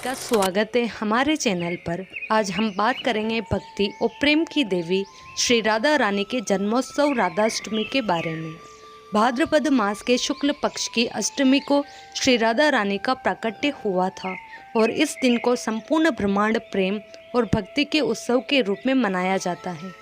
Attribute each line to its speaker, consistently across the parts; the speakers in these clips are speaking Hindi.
Speaker 1: का स्वागत है हमारे चैनल पर। आज हम बात करेंगे भक्ति और प्रेम की देवी श्री राधा रानी के जन्मोत्सव राधाष्टमी के बारे में। भाद्रपद मास के शुक्ल पक्ष की अष्टमी को श्री राधा रानी का प्राकट्य हुआ था और इस दिन को संपूर्ण ब्रह्मांड प्रेम और भक्ति के उत्सव के रूप में मनाया जाता है।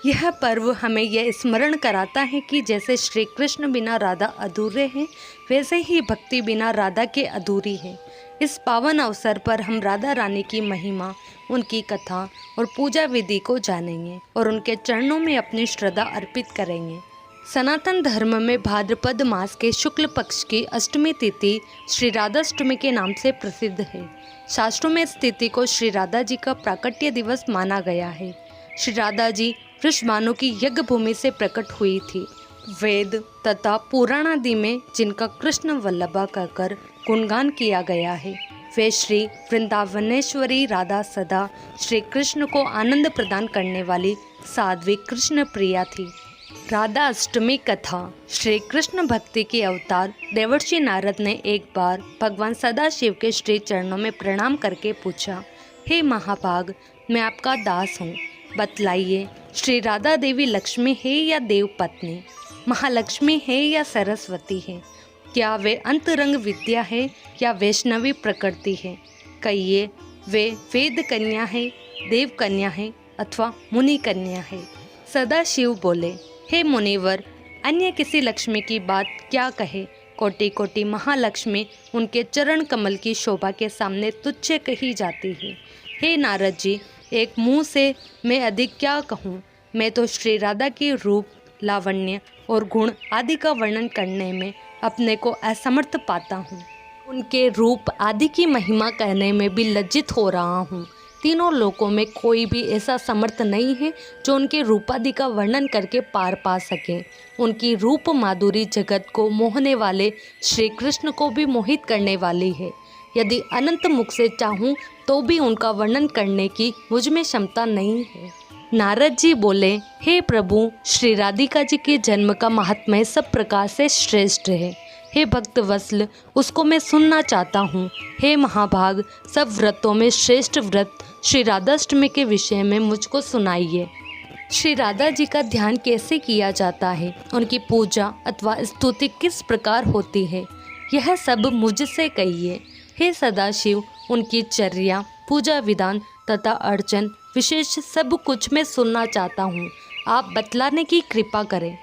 Speaker 1: यह पर्व हमें यह स्मरण कराता है कि जैसे श्री कृष्ण बिना राधा अधूरे हैं, वैसे ही भक्ति बिना राधा के अधूरी है। इस पावन अवसर पर हम राधा रानी की महिमा, उनकी कथा और पूजा विधि को जानेंगे और उनके चरणों में अपनी श्रद्धा अर्पित करेंगे। सनातन धर्म में भाद्रपद मास के शुक्ल पक्ष की अष्टमी तिथि श्री राधाष्टमी के नाम से प्रसिद्ध है। शास्त्रों में इस तिथि को श्री राधा जी का प्राकट्य दिवस माना गया है। श्री राधा जी वृषभानु की यज्ञ भूमि से प्रकट हुई थी। वेद तथा पुराणादि में जिनका कृष्ण वल्लभा कहकर गुणगान किया गया है, वे श्री वृंदावनेश्वरी राधा सदा श्री कृष्ण को आनंद प्रदान करने वाली साध्वी कृष्ण प्रिया थी। राधा अष्टमी कथा। श्री कृष्ण भक्ति के अवतार देवर्षि नारद ने एक बार भगवान सदाशिव के श्री चरणों में प्रणाम करके पूछा, हे महाभाग, मैं आपका दास हूँ, बतलाइए श्री राधा देवी लक्ष्मी है या देव पत्नी, महालक्ष्मी है या सरस्वती है? क्या वे अंतरंग विद्या है या वैष्णवी प्रकृति है? कहिए, वे वेद कन्या है, देव कन्या है अथवा मुनि कन्या है? सदाशिव बोले, हे मुनिवर, अन्य किसी लक्ष्मी की बात क्या कहे? कोटि कोटि महालक्ष्मी उनके चरण कमल की शोभा के सामने तुच्छ कही जाती है। हे नारद जी, एक मुंह से मैं अधिक क्या कहूँ? मैं तो श्री राधा के रूप, लावण्य और गुण आदि का वर्णन करने में अपने को असमर्थ पाता हूँ। उनके रूप आदि की महिमा कहने में भी लज्जित हो रहा हूँ। तीनों लोकों में कोई भी ऐसा समर्थ नहीं है जो उनके रूपादि का वर्णन करके पार पा सके। उनकी रूप माधुरी जगत को मोहने वाले श्री कृष्ण को भी मोहित करने वाली है। यदि अनंत मुख से चाहूँ तो भी उनका वर्णन करने की मुझ में क्षमता नहीं है। नारद जी बोले, हे प्रभु, श्री राधिका जी के जन्म का महात्म्य सब प्रकार से श्रेष्ठ है। हे भक्त वत्सल, उसको मैं सुनना चाहता हूँ। हे महाभाग, सब व्रतों में श्रेष्ठ व्रत श्री राधाष्टमी के विषय में मुझको सुनाइए। श्री राधा जी का ध्यान कैसे किया जाता है, उनकी पूजा अथवा स्तुति किस प्रकार होती है, यह सब मुझसे कहिए। हे सदाशिव, उनकी चर्या, पूजा विधान तथा अर्चन विशेष सब कुछ मैं सुनना चाहता हूँ, आप बतलाने की कृपा करें।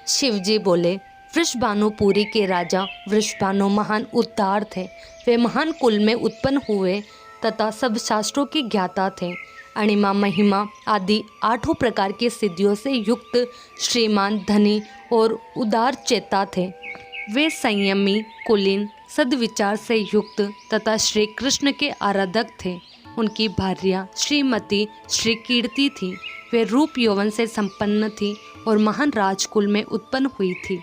Speaker 1: शिवजी बोले, वृषभानुपुरी के राजा वृषभानु महान उद्धार थे। वे महान कुल में उत्पन्न हुए तथा सब शास्त्रों के ज्ञाता थे। अणिमा, महिमा आदि 8 प्रकार की सिद्धियों से युक्त श्रीमान, धनी और उदार चेता थे। वे संयमी, कुलीन, सद्विचार से युक्त तथा श्री कृष्ण के आराधक थे। उनकी भार्या श्रीमती श्री कीर्ति थी। वे रूप यौवन से संपन्न थी और महान राजकुल में उत्पन्न हुई थी।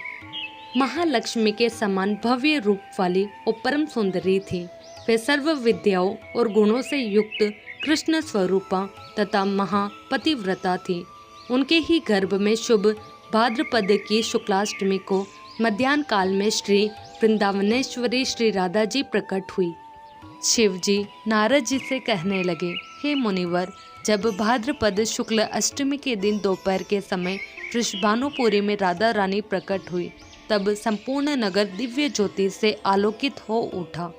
Speaker 1: महालक्ष्मी के समान भव्य रूप वाली और परम सुंदरी थी। वे सर्व विद्याओं और गुणों से युक्त कृष्ण स्वरूपा तथा महापतिव्रता थी। उनके ही गर्भ में शुभ भाद्रपद की शुक्लाष्टमी को मध्याह्न काल में श्री वृंदावनेश्वरी श्री राधा जी प्रकट हुई। शिव जी नारद जी से कहने लगे, हे मुनिवर, जब भाद्रपद शुक्ल अष्टमी के दिन दोपहर के समय वृषभानुपुरी में राधा रानी प्रकट हुई, तब संपूर्ण नगर दिव्य ज्योति से आलोकित हो उठा।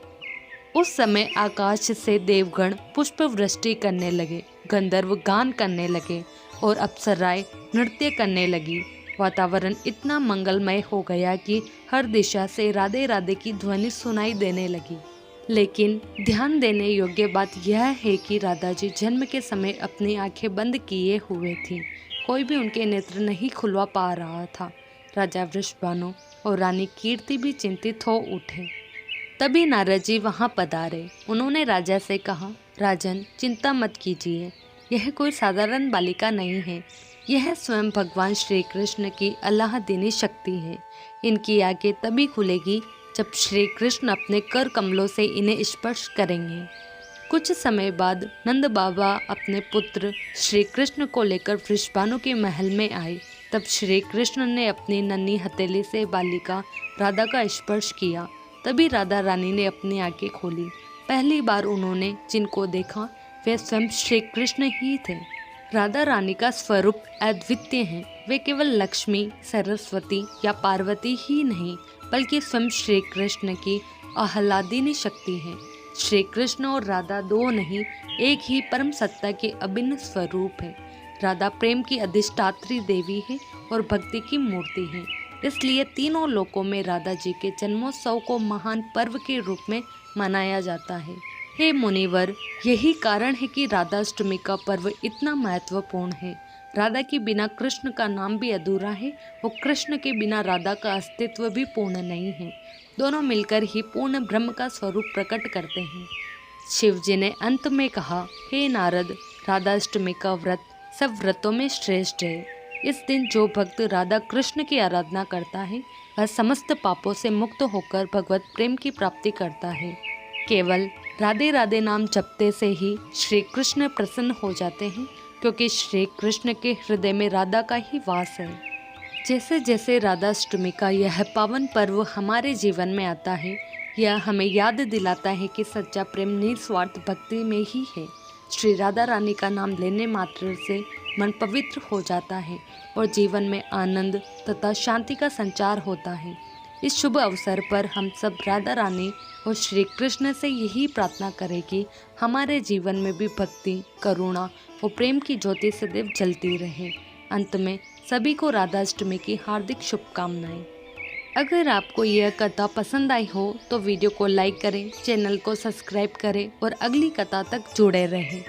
Speaker 1: उस समय आकाश से देवगण पुष्प वृष्टि करने लगे, गंधर्व गान करने लगे और अप्सराएं नृत्य करने लगी। वातावरण इतना मंगलमय हो गया कि हर दिशा से राधे राधे की ध्वनि सुनाई देने लगी। लेकिन ध्यान देने योग्य बात यह है कि राधा जी जन्म के समय अपनी आंखें बंद किए हुए थी। कोई भी उनके नेत्र नहीं खुलवा पा रहा था। राजा वृषभानु और रानी कीर्ति भी चिंतित हो उठे। तभी नारद जी वहाँ पधारे। उन्होंने राजा से कहा, राजन, चिंता मत कीजिए, यह कोई साधारण बालिका नहीं है। यह स्वयं भगवान श्री कृष्ण की अल्लाहदीनी शक्ति है। इनकी आंखें तभी खुलेगी जब श्री कृष्ण अपने कर कमलों से इन्हें स्पर्श करेंगे। कुछ समय बाद नंद बाबा अपने पुत्र श्री कृष्ण को लेकर वृषभानु के महल में आए। तब श्री कृष्ण ने अपनी नन्ही हथेली से बालिका राधा का स्पर्श किया। तभी राधा रानी ने अपनी आंखें खोली। पहली बार उन्होंने जिनको देखा वे स्वयं श्री कृष्ण ही थे। राधा रानी का स्वरूप अद्वितीय है। वे केवल लक्ष्मी, सरस्वती या पार्वती ही नहीं बल्कि स्वयं श्री कृष्ण की आह्लादिनी शक्ति है। श्री कृष्ण और राधा दो नहीं, एक ही परम सत्ता के अभिन्न स्वरूप है। राधा प्रेम की अधिष्ठात्री देवी है और भक्ति की मूर्ति है। इसलिए तीनों लोकों में राधा जी के जन्मोत्सव को महान पर्व के रूप में मनाया जाता है। हे मुनिवर, यही कारण है कि राधाष्टमी का पर्व इतना महत्वपूर्ण है। राधा के बिना कृष्ण का नाम भी अधूरा है और कृष्ण के बिना राधा का अस्तित्व भी पूर्ण नहीं है। दोनों मिलकर ही पूर्ण ब्रह्म का स्वरूप प्रकट करते हैं। शिव जी ने अंत में कहा, हे नारद, राधाष्टमी का व्रत सब व्रतों में श्रेष्ठ है। इस दिन जो भक्त राधा कृष्ण की आराधना करता है वह समस्त पापों से मुक्त होकर भगवत प्रेम की प्राप्ति करता है। केवल राधे राधे नाम जपते से ही श्री कृष्ण प्रसन्न हो जाते हैं, क्योंकि श्री कृष्ण के हृदय में राधा का ही वास है। जैसे जैसे राधाष्टमी का यह पावन पर्व हमारे जीवन में आता है, यह हमें याद दिलाता है कि सच्चा प्रेम निस्वार्थ भक्ति में ही है। श्री राधा रानी का नाम लेने मात्र से मन पवित्र हो जाता है और जीवन में आनंद तथा शांति का संचार होता है। इस शुभ अवसर पर हम सब राधा रानी और श्री कृष्ण से यही प्रार्थना करें कि हमारे जीवन में भी भक्ति, करुणा और प्रेम की ज्योति सदैव जलती रहे। अंत में सभी को राधाष्टमी की हार्दिक शुभकामनाएं। अगर आपको यह कथा पसंद आई हो तो वीडियो को लाइक करें, चैनल को सब्सक्राइब करें और अगली कथा तक जुड़े रहें।